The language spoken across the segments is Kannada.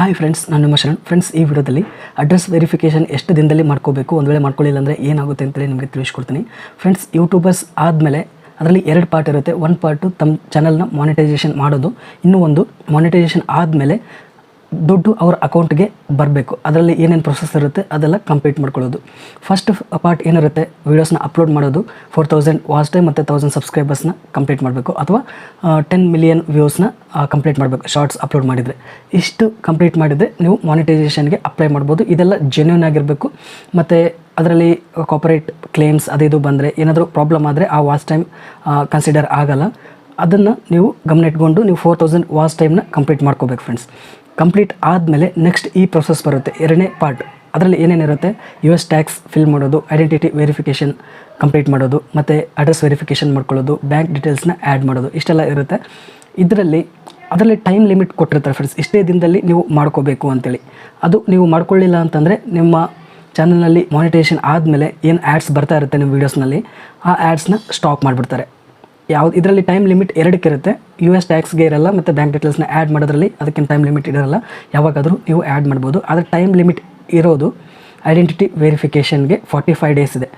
ಹಾಯ್ ಫ್ರೆಂಡ್ಸ್, ನಾನು ನಿಮ್ಮ ಶರಣ್. ಫ್ರೆಂಡ್ಸ್, ಈ ವಿಡಿಯೋದಲ್ಲಿ ಅಡ್ರೆಸ್ ವೆರಿಫಿಕೇಷನ್ ಎಷ್ಟು ದಿನದಲ್ಲಿ ಮಾಡ್ಕೋಬೇಕು, ಒಂದು ವೇಳೆ ಮಾಡ್ಕೊಳ್ಳಿಲ್ಲ ಅಂದರೆ ಏನಾಗುತ್ತೆ ಅಂತೇಳಿ ನಿಮಗೆ ತಿಳಿಸ್ಕೊಡ್ತೀನಿ. ಫ್ರೆಂಡ್ಸ್, ಯೂಟ್ಯೂಬರ್ಸ್ ಆದಮೇಲೆ ಅದರಲ್ಲಿ 2 ಪಾರ್ಟ್ ಇರುತ್ತೆ. ಒಂದು ಪಾರ್ಟು ತಮ್ಮ ಚಾನಲ್ನ ಮಾನಿಟೈಸೇಷನ್ ಮಾಡೋದು, ಇನ್ನೂ ಒಂದು ಮಾನಿಟೈಸೇಷನ್ ಆದಮೇಲೆ ದುಡ್ಡು ಅವ್ರ ಅಕೌಂಟ್ಗೆ ಬರಬೇಕು. ಅದರಲ್ಲಿ ಏನೇನು ಪ್ರೊಸೆಸ್ ಇರುತ್ತೆ ಅದೆಲ್ಲ ಕಂಪ್ಲೀಟ್ ಮಾಡ್ಕೊಳ್ಳೋದು. ಫಸ್ಟ್ ಪಾರ್ಟ್ ಏನಿರುತ್ತೆ, ವೀಡಿಯೋಸ್ನ ಅಪ್ಲೋಡ್ ಮಾಡೋದು, 4000 ವಾಚ್ ಟೈಮ್ ಮತ್ತು 1000 ಸಬ್ಸ್ಕ್ರೈಬರ್ಸ್ನ ಕಂಪ್ಲೀಟ್ ಮಾಡಬೇಕು, ಅಥವಾ 10 ಮಿಲಿಯನ್ ವ್ಯೂಸ್ನ ಕಂಪ್ಲೀಟ್ ಮಾಡಬೇಕು ಶಾರ್ಟ್ಸ್ ಅಪ್ಲೋಡ್ ಮಾಡಿದರೆ. ಇಷ್ಟು ಕಂಪ್ಲೀಟ್ ಮಾಡಿದರೆ ನೀವು ಮಾನಿಟೈಸೇಷನ್ಗೆ ಅಪ್ಲೈ ಮಾಡ್ಬೋದು. ಇದೆಲ್ಲ ಜೆನ್ಯೂನ್ ಆಗಿರಬೇಕು. ಮತ್ತು ಅದರಲ್ಲಿ ಕಾಪರೇಟ್ ಕ್ಲೇಮ್ಸ್ ಅದು ಇದು ಬಂದರೆ, ಏನಾದರೂ ಪ್ರಾಬ್ಲಮ್ ಆದರೆ ಆ ವಾಚ್ ಟೈಮ್ ಕನ್ಸಿಡರ್ ಆಗಲ್ಲ. ಅದನ್ನು ನೀವು ಗಮನ ಇಟ್ಕೊಂಡು ನೀವು 4000 ವಾಚ್ ಟೈಮ್ನ ಕಂಪ್ಲೀಟ್ ಮಾಡ್ಕೋಬೇಕು. ಫ್ರೆಂಡ್ಸ್, ಕಂಪ್ಲೀಟ್ ಆದಮೇಲೆ ನೆಕ್ಸ್ಟ್ ಈ ಪ್ರೊಸೆಸ್ ಬರುತ್ತೆ, 2ನೇ ಪಾರ್ಟ್. ಅದರಲ್ಲಿ ಏನೇನಿರುತ್ತೆ, US ಟ್ಯಾಕ್ಸ್ ಫಿಲ್ ಮಾಡೋದು, ಐಡೆಂಟಿಟಿ ವೆರಿಫಿಕೇಷನ್ ಕಂಪ್ಲೀಟ್ ಮಾಡೋದು, ಮತ್ತು ಅಡ್ರೆಸ್ ವೆರಿಫಿಕೇಷನ್ ಮಾಡ್ಕೊಳ್ಳೋದು, ಬ್ಯಾಂಕ್ ಡೀಟೇಲ್ಸ್ನ ಆ್ಯಡ್ ಮಾಡೋದು, ಇಷ್ಟೆಲ್ಲ ಇರುತ್ತೆ. ಅದರಲ್ಲಿ ಟೈಮ್ ಲಿಮಿಟ್ ಕೊಟ್ಟಿರ್ತಾರೆ ಫ್ರೆಂಡ್ಸ್, ಇಷ್ಟೇ ದಿನದಲ್ಲಿ ನೀವು ಮಾಡ್ಕೋಬೇಕು ಅಂತೇಳಿ. ಅದು ನೀವು ಮಾಡ್ಕೊಳ್ಳಿಲ್ಲ ಅಂತಂದರೆ ನಿಮ್ಮ ಚಾನಲ್ನಲ್ಲಿ ಮಾನಿಟೈಸೇಷನ್ ಆದಮೇಲೆ ಏನು ಆ್ಯಡ್ಸ್ ಬರ್ತಾ ಇರುತ್ತೆ ನಿಮ್ಮ ವೀಡಿಯೋಸ್ನಲ್ಲಿ, ಆ ಆ್ಯಡ್ಸ್ನ ಸ್ಟಾಪ್ ಮಾಡಿಬಿಡ್ತಾರೆ. ಇದರಲ್ಲಿ ಟೈಮ್ ಲಿಮಿಟ್ 2ಕ್ಕೆ ಇರುತ್ತೆ. US ಟ್ಯಾಕ್ಸ್ಗೆ ಇರಲ್ಲ, ಮತ್ತು ಬ್ಯಾಂಕ್ ಡೀಟೇಲ್ಸ್ನ ಆ್ಯಡ್ ಮಾಡೋದ್ರಲ್ಲಿ ಅದಕ್ಕಿಂತ ಟೈಮ್ ಲಿಮಿಟ್ ಇರೋಲ್ಲ. ಯಾವಾಗಾದರೂ ನೀವು ಆ್ಯಡ್ ಮಾಡ್ಬೋದು. ಆದರೆ ಟೈಮ್ ಲಿಮಿಟ್ ಇರೋದು ಐಡೆಂಟಿಟಿ ವೆರಿಫಿಕೇಷನ್ಗೆ 45 ಡೇಸ್ ಇದೆ.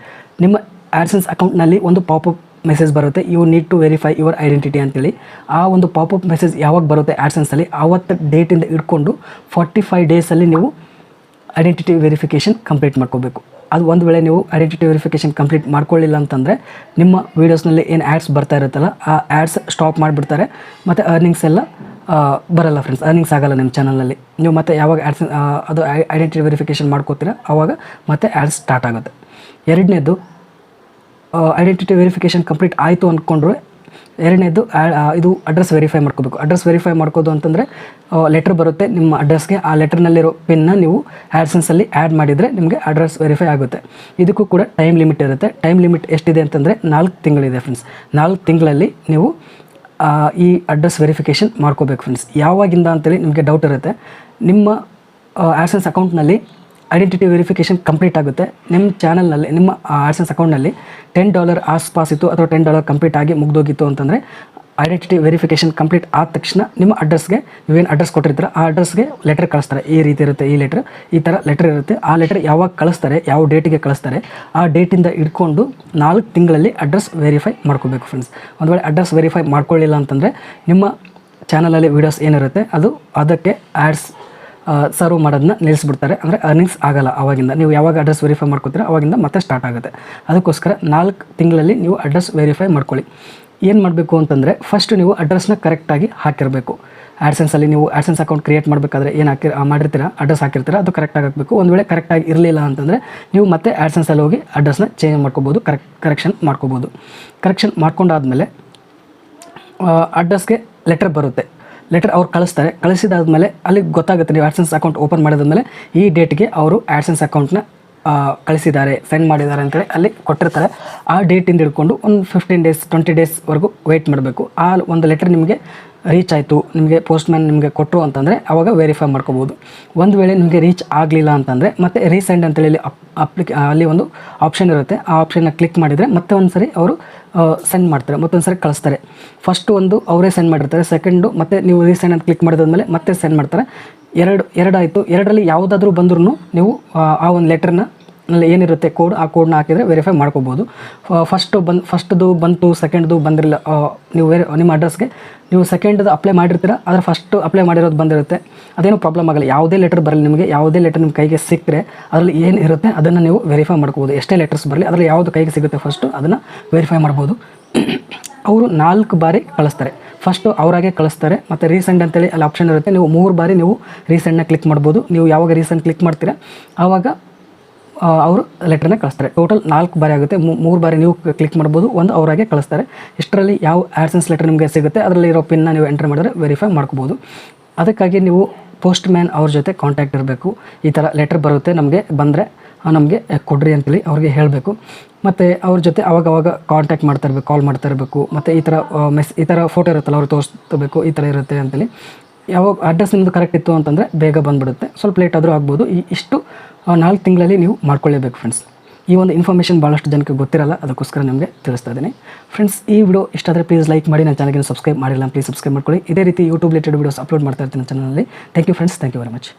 ನಿಮ್ಮ ಆ್ಯಡ್ಸೆನ್ಸ್ ಅಕೌಂಟ್ನಲ್ಲಿ ಒಂದು ಪಾಪಪ್ ಮೆಸೇಜ್ ಬರುತ್ತೆ, you need to verify your identity ಅಂತೇಳಿ. ಆ ಒಂದು ಪಾಪಪ್ ಮೆಸೇಜ್ ಯಾವಾಗ ಬರುತ್ತೆ ಆ್ಯಡ್ಸೆನ್ಸಲ್ಲಿ, ಆವತ್ತು ಡೇಟಿಂದ ಇಟ್ಕೊಂಡು 45 ಡೇಸಲ್ಲಿ ನೀವು ಐಡೆಂಟಿಟಿ ವೆರಿಫಿಕೇಷನ್ ಕಂಪ್ಲೀಟ್ ಮಾಡ್ಕೋಬೇಕು. ಅದು ಒಂದು ವೇಳೆ ನೀವು ಐಡೆಂಟಿಟಿ ವೆರಿಫಿಕೇಷನ್ ಕಂಪ್ಲೀಟ್ ಮಾಡ್ಕೊಳ್ಳಿಲ್ಲ ಅಂತಂದರೆ ನಿಮ್ಮ ವೀಡಿಯೋಸ್ನಲ್ಲಿ ಏನು ಆ್ಯಡ್ಸ್ ಬರ್ತಾ ಇರುತ್ತಲ್ಲ, ಆ ಆ್ಯಡ್ಸ್ ಸ್ಟಾಪ್ ಮಾಡಿಬಿಡ್ತಾರೆ, ಮತ್ತು ಅರ್ನಿಂಗ್ಸ್ ಎಲ್ಲ ಬರಲ್ಲ ಫ್ರೆಂಡ್ಸ್. ಅರ್ನಿಂಗ್ಸ್ ಆಗಲ್ಲ ನಿಮ್ಮ ಚಾನಲಲ್ಲಿ. ನೀವು ಮತ್ತೆ ಯಾವಾಗ ಆ್ಯಡ್ಸ್ ಅದು ಐಡೆಂಟಿಟಿ ವೆರಿಫಿಕೇಷನ್ ಮಾಡ್ಕೋತೀರ ಆವಾಗ ಮತ್ತೆ ಆ್ಯಡ್ಸ್ ಸ್ಟಾರ್ಟ್ ಆಗುತ್ತೆ. 2ನೇದು, ಐಡೆಂಟಿಟಿ ವೆರಿಫಿಕೇಷನ್ ಕಂಪ್ಲೀಟ್ ಆಯಿತು ಅಂದ್ಕೊಂಡ್ರೆ 2ನೇದು ಇದು ಅಡ್ರೆಸ್ ವೆರಿಫೈ ಮಾಡ್ಕೋಬೇಕು. ಅಡ್ರೆಸ್ ವೆರಿಫೈ ಮಾಡ್ಕೋದು ಅಂತಂದರೆ ಲೆಟ್ರ್ ಬರುತ್ತೆ ನಿಮ್ಮ ಅಡ್ರೆಸ್ಗೆ. ಆ ಲೆಟ್ರ್ನಲ್ಲಿರೋ ಪಿನ್ನ ನೀವು ಆ್ಯಡ್ಸೆನ್ಸಲ್ಲಿ ಆ್ಯಡ್ ಮಾಡಿದರೆ ನಿಮಗೆ ಅಡ್ರೆಸ್ ವೆರಿಫೈ ಆಗುತ್ತೆ. ಇದಕ್ಕೂ ಕೂಡ ಟೈಮ್ ಲಿಮಿಟ್ ಇರುತ್ತೆ. ಟೈಮ್ ಲಿಮಿಟ್ ಎಷ್ಟಿದೆ ಅಂತಂದರೆ 4 ತಿಂಗಳಿದೆ ಫ್ರೆಂಡ್ಸ್. 4 ತಿಂಗಳಲ್ಲಿ ನೀವು ಈ ಅಡ್ರೆಸ್ ವೆರಿಫಿಕೇಷನ್ ಮಾಡ್ಕೋಬೇಕು ಫ್ರೆಂಡ್ಸ್. ಯಾವಾಗಿಂದ ಅಂತೇಳಿ ನಿಮಗೆ ಡೌಟ್ ಇರುತ್ತೆ. ನಿಮ್ಮ ಆ್ಯಡ್ಸೆನ್ಸ್ ಅಕೌಂಟ್ನಲ್ಲಿ ಐಡೆಂಟಿಟಿ ವೆರಿಫಿಕೇಷನ್ ಕಂಪ್ಲೀಟ್ ಆಗುತ್ತೆ. ನಿಮ್ಮ ಚಾನಲ್ನಲ್ಲಿ, ನಿಮ್ಮ ಆ್ಯಡ್ಸೆನ್ಸ್ ಅಕೌಂಟ್ನಲ್ಲಿ $10 ಆಸ್ಪಾಸ್ ಇತ್ತು, ಅಥವಾ $10 ಕಂಪ್ಲೀಟ್ ಆಗಿ ಮುಗ್ದೋಗಿತ್ತು ಅಂತಂದರೆ, ಐಡೆಂಟಿಟಿ ವೆರಿಫಿಕೇಷನ್ ಕಂಪ್ಲೀಟ್ ಆದ ತಕ್ಷಣ ನಿಮ್ಮ ಅಡ್ರೆಸ್ಗೆ, ನೀವೇನು ಅಡ್ರೆಸ್ ಕೊಟ್ಟಿರ್ತೀರ ಆ ಅಡ್ರೆಸ್ಗೆ ಲೆಟರ್ ಕಳಿಸ್ತಾರೆ. ಈ ರೀತಿ ಇರುತ್ತೆ, ಈ ಥರ ಲೆಟರ್ ಇರುತ್ತೆ. ಆ ಲೆಟರ್ ಯಾವಾಗ ಕಳಿಸ್ತಾರೆ, ಯಾವ ಡೇಟಿಗೆ ಕಳಿಸ್ತಾರೆ, ಆ ಡೇಟಿಂದ ಇಟ್ಕೊಂಡು 4 ತಿಂಗಳಲ್ಲಿ ಅಡ್ರೆಸ್ ವೆರಿಫೈ ಮಾಡ್ಕೋಬೇಕು ಫ್ರೆಂಡ್ಸ್. ಒಂದು ವೇಳೆ ಅಡ್ರೆಸ್ ವೆರಿಫೈ ಮಾಡ್ಕೊಳ್ಳಿಲ್ಲ ಅಂತಂದರೆ ನಿಮ್ಮ ಚಾನಲಲ್ಲಿ ವೀಡಿಯೋಸ್ ಏನಿರುತ್ತೆ ಅದಕ್ಕೆ ಆ್ಯಡ್ಸ್ ಸರ್ವ್ ಮಾಡೋದನ್ನ ನಿಲ್ಲಿಸ್ಬಿಡ್ತಾರೆ. ಅಂದರೆ ಅರ್ನಿಂಗ್ಸ್ ಆಗಲ್ಲ ಆವಾಗಿಂದ. ನೀವು ಯಾವಾಗ ಅಡ್ರೆಸ್ ವೆರಿಫೈ ಮಾಡ್ಕೋತೀರ ಆವಾಗಿಂದ ಮತ್ತೆ ಸ್ಟಾರ್ಟ್ ಆಗುತ್ತೆ. ಅದಕ್ಕೋಸ್ಕರ 4 ತಿಂಗಳಲ್ಲಿ ನೀವು ಅಡ್ರೆಸ್ ವೆರಿಫೈ ಮಾಡ್ಕೊಳ್ಳಿ. ಏನು ಮಾಡಬೇಕು ಅಂತಂದರೆ, ಫಸ್ಟ್ ನೀವು ಅಡ್ರೆಸ್ನ ಕರೆಕ್ಟಾಗಿ ಹಾಕಿರಬೇಕು. ಆ್ಯಡ್ಸೆನ್ಸಲ್ಲಿ ನೀವು ಆ್ಯಡ್ಸೆನ್ಸ್ ಅಕೌಂಟ್ ಕ್ರಿಯೇಟ್ ಮಾಡಬೇಕಾದ್ರೆ ಏನು ಮಾಡಿರ್ತೀರ, ಅಡ್ರೆಸ್ ಹಾಕಿರ್ತೀರ, ಅದು ಕರೆಕ್ಟಾಗಿ ಹಾಕಬೇಕು. ಒಂದು ವೇಳೆ ಕರೆಕ್ಟಾಗಿ ಇರಲಿಲ್ಲ ಅಂತಂದರೆ ನೀವು ಮತ್ತೆ ಆ್ಯಡ್ಸೆನ್ಸಲ್ಲಿ ಹೋಗಿ ಅಡ್ರೆಸ್ನ ಚೇಂಜ್ ಮಾಡ್ಕೋಬೋದು, ಕರೆಕ್ಷನ್ ಮಾಡ್ಕೋಬೋದು. ಕರೆಕ್ಷನ್ ಮಾಡ್ಕೊಂಡಾದಮೇಲೆ ಅಡ್ರೆಸ್ಗೆ ಲೆಟರ್ ಬರುತ್ತೆ. ಲೆಟರ್ ಅವ್ರು ಕಳಿಸ್ತಾರೆ. ಕಳಿಸಿದಾದ್ಮೇಲೆ ಅಲ್ಲಿ ಗೊತ್ತಾಗುತ್ತೆ, ನೀವು ಆ್ಯಡ್ಸೆನ್ಸ್ ಅಕೌಂಟ್ ಓಪನ್ ಮಾಡಿದ್ಮೇಲೆ ಈ ಡೇಟ್ಗೆ ಅವರು ಆ್ಯಡ್ಸೆನ್ಸ್ ಅಕೌಂಟ್ನ ಕಳಿಸಿದ್ದಾರೆ, ಸೆಂಡ್ ಮಾಡಿದ್ದಾರೆ ಅಂತೇಳಿ ಅಲ್ಲಿ ಕೊಟ್ಟಿರ್ತಾರೆ. ಆ ಡೇಟಿಂದ ಹಿಡ್ಕೊಂಡು ಒಂದು 15 ಡೇಸ್ 20 ಡೇಸ್ವರೆಗೂ ವೆಯ್ಟ್ ಮಾಡಬೇಕು. ಆ ಒಂದು ಲೆಟರ್ ನಿಮಗೆ ರೀಚ್ ಆಯಿತು, ನಿಮಗೆ ಪೋಸ್ಟ್ಮ್ಯಾನ್ ನಿಮಗೆ ಕೊಟ್ಟರು ಅಂತಂದರೆ ಆವಾಗ ವೆರಿಫೈ ಮಾಡ್ಕೋಬೋದು. ಒಂದು ವೇಳೆ ನಿಮಗೆ ರೀಚ್ ಆಗಲಿಲ್ಲ ಅಂತಂದರೆ ಮತ್ತೆ ರೀಸೆಂಡ್ ಅಂತೇಳಿ ಅಲ್ಲಿ ಒಂದು ಆಪ್ಷನ್ ಇರುತ್ತೆ. ಆ ಆಪ್ಷನ್ನ ಕ್ಲಿಕ್ ಮಾಡಿದರೆ ಮತ್ತೆ ಒಂದು ಸರಿ ಅವರು ಸೆಂಡ್ ಮಾಡ್ತಾರೆ, ಮತ್ತೊಂದು ಸರಿ ಕಳಿಸ್ತಾರೆ. ಫಸ್ಟು ಒಂದು ಅವರೇ ಸೆಂಡ್ ಮಾಡಿರ್ತಾರೆ, ಸೆಕೆಂಡು ಮತ್ತೆ ನೀವು ರೀಸೆಂಡ್ ಅಂತ ಕ್ಲಿಕ್ ಮಾಡಿದ್ಮೇಲೆ ಮತ್ತೆ ಸೆಂಡ್ ಮಾಡ್ತಾರೆ. ಎರಡು ಆಯಿತು. 2ರಲ್ಲಿ ಯಾವುದಾದ್ರೂ ಬಂದ್ರೂ ನೀವು ಆ ಒಂದು ಲೆಟರ್ನ ಏನಿರುತ್ತೆ ಕೋಡ್, ಆ ಕೋಡ್ನ ಹಾಕಿದರೆ ವೆರಿಫೈ ಮಾಡ್ಕೋಬೋದು. ಫಸ್ಟ್ದು ಬಂತು, ಸೆಕೆಂಡ್ದು ಬಂದಿರಲಿಲ್ಲ, ನೀವು ನಿಮ್ಮ ಅಡ್ರೆಸ್ಗೆ ನೀವು ಸೆಕೆಂಡ್ದು ಅಪ್ಲೈ ಮಾಡಿರ್ತೀರ, ಆದರೆ ಫಸ್ಟ್ ಅಪ್ಲೈ ಮಾಡಿರೋದು ಬಂದಿರುತ್ತೆ, ಅದೇನು ಪ್ರಾಬ್ಲಮ್ ಆಗಲ್ಲ. ಯಾವುದೇ ಲೆಟರ್ ಬರಲಿ ನಿಮಗೆ, ಯಾವುದೇ ಲೆಟರ್ ನಿಮ್ಮ ಕೈಗೆ ಸಿಕ್ಕರೆ ಅದರಲ್ಲಿ ಏನು ಇರುತ್ತೆ ಅದನ್ನು ನೀವು ವೆರಿಫೈ ಮಾಡ್ಕೋಬೋದು. ಎಷ್ಟೇ ಲೆಟರ್ಸ್ ಬರಲಿ ಅದರಲ್ಲಿ ಯಾವುದು ಕೈಗೆ ಸಿಗುತ್ತೆ ಫಸ್ಟು ಅದನ್ನು ವೆರಿಫೈ ಮಾಡ್ಬೋದು. ಅವರು 4 ಬಾರಿ ಕಳಿಸ್ತಾರೆ. ಫಸ್ಟು ಅವರಾಗೆ ಕಳಿಸ್ತಾರೆ, ಮತ್ತು ರೀಸೆಂಟ್ ಅಂತೇಳಿ ಅಲ್ಲಿ ಆಪ್ಷನ್ ಇರುತ್ತೆ. ನೀವು 3 ಬಾರಿ ನೀವು ರೀಸೆಂಟ್ನ ಕ್ಲಿಕ್ ಮಾಡ್ಬೋದು. ನೀವು ಯಾವಾಗ ರೀಸೆಂಟ್ ಕ್ಲಿಕ್ ಮಾಡ್ತೀರಾ ಆವಾಗ ಅವರು ಲೆಟ್ರನ್ನ ಕಳಿಸ್ತಾರೆ. ಟೋಟಲ್ 4 ಬಾರಿ ಆಗುತ್ತೆ. 3 ಬಾರಿ ನೀವು ಕ್ಲಿಕ್ ಮಾಡ್ಬೋದು, ಒಂದು ಅವರಾಗೆ ಕಳಿಸ್ತಾರೆ. ಇಷ್ಟರಲ್ಲಿ ಯಾವ ಆ್ಯಡ್ಸೆನ್ಸ್ ಲೆಟರ್ ನಿಮಗೆ ಸಿಗುತ್ತೆ ಅದರಲ್ಲಿ ಇರೋ ಪಿನ್ನ ನೀವು ಎಂಟರ್ ಮಾಡಿದ್ರೆ ವೆರಿಫೈ ಮಾಡ್ಕೋಬೋದು. ಅದಕ್ಕಾಗಿ ನೀವು ಪೋಸ್ಟ್ ಮ್ಯಾನ್ ಅವ್ರ ಜೊತೆ ಕಾಂಟ್ಯಾಕ್ಟ್ ಇರಬೇಕು. ಈ ಥರ ಲೆಟರ್ ಬರುತ್ತೆ ನಮಗೆ, ಬಂದರೆ ನಮಗೆ ಕೊಡ್ರಿ ಅಂತೇಳಿ ಅವ್ರಿಗೆ ಹೇಳಬೇಕು. ಮತ್ತು ಅವ್ರ ಜೊತೆ ಅವಾಗವಾಗ ಕಾಂಟ್ಯಾಕ್ಟ್ ಮಾಡ್ತಾ ಇರಬೇಕು, ಕಾಲ್ ಮಾಡ್ತಾ ಇರಬೇಕು. ಮತ್ತು ಈ ಥರ ಫೋಟೋ ಇರುತ್ತಲ್ಲ ಅವ್ರು ತೋರಿಸ್ಬೇಕು, ಈ ಥರ ಇರುತ್ತೆ ಅಂತೇಳಿ. ಯಾವಾಗ ಅಡ್ರೆಸ್ ನಿಮ್ಮದು ಕರೆಕ್ಟ್ ಇತ್ತು ಅಂತಂದರೆ ಬೇಗ ಬಂದುಬಿಡುತ್ತೆ. ಸ್ವಲ್ಪ ಲೇಟ್ ಆದರೂ ಆಗ್ಬೋದು. ಇಷ್ಟು 4 ತಿಂಗಳಲ್ಲಿ ನೀವು ಮಾಡ್ಕೊಳ್ಳೇಬೇಕು ಫ್ರೆಂಡ್ಸ್. ಈ ಒಂದು ಇನ್ಫಾರ್ಮೇಷನ್ ಭಾಳಷ್ಟು ಜನಕ್ಕೆ ಗೊತ್ತಿರಲ್ಲ, ಅದಕ್ಕೋಸ್ಕರ ನಿಮಗೆ ತಿಳಿಸ್ತಾ ಇದ್ದೀನಿ. ಫ್ರೆಂಡ್ಸ್, ಈ ವಿಡಿಯೋ ಇಷ್ಟ ಆದರೆ ಪ್ಲೀಸ್ ಲೈಕ್ ಮಾಡಿ, ನನ್ನ ಚಾನಲ್ಗೆ ಸಬ್ಸ್ಕ್ರೈಬ್ ಮಾಡಿಲ್ಲ ಪ್ಲೀಸ್ ಸಬ್ಸ್ಕ್ರೈಬ್ ಮಾಡ್ಕೊಳ್ಳಿ. ಇದೇ ರೀತಿ ಯೂಟ್ಯೂಬ್ ರಿಲೇಟೆಡ್ ವೀಡಿಯೋಸ್ ಅಪ್ಲೋಡ್ ಮಾಡ್ತಾ ಇರ್ತೀನಿ ಚಾನಲಲ್ಲಿ. Thank you friends, thank you very much.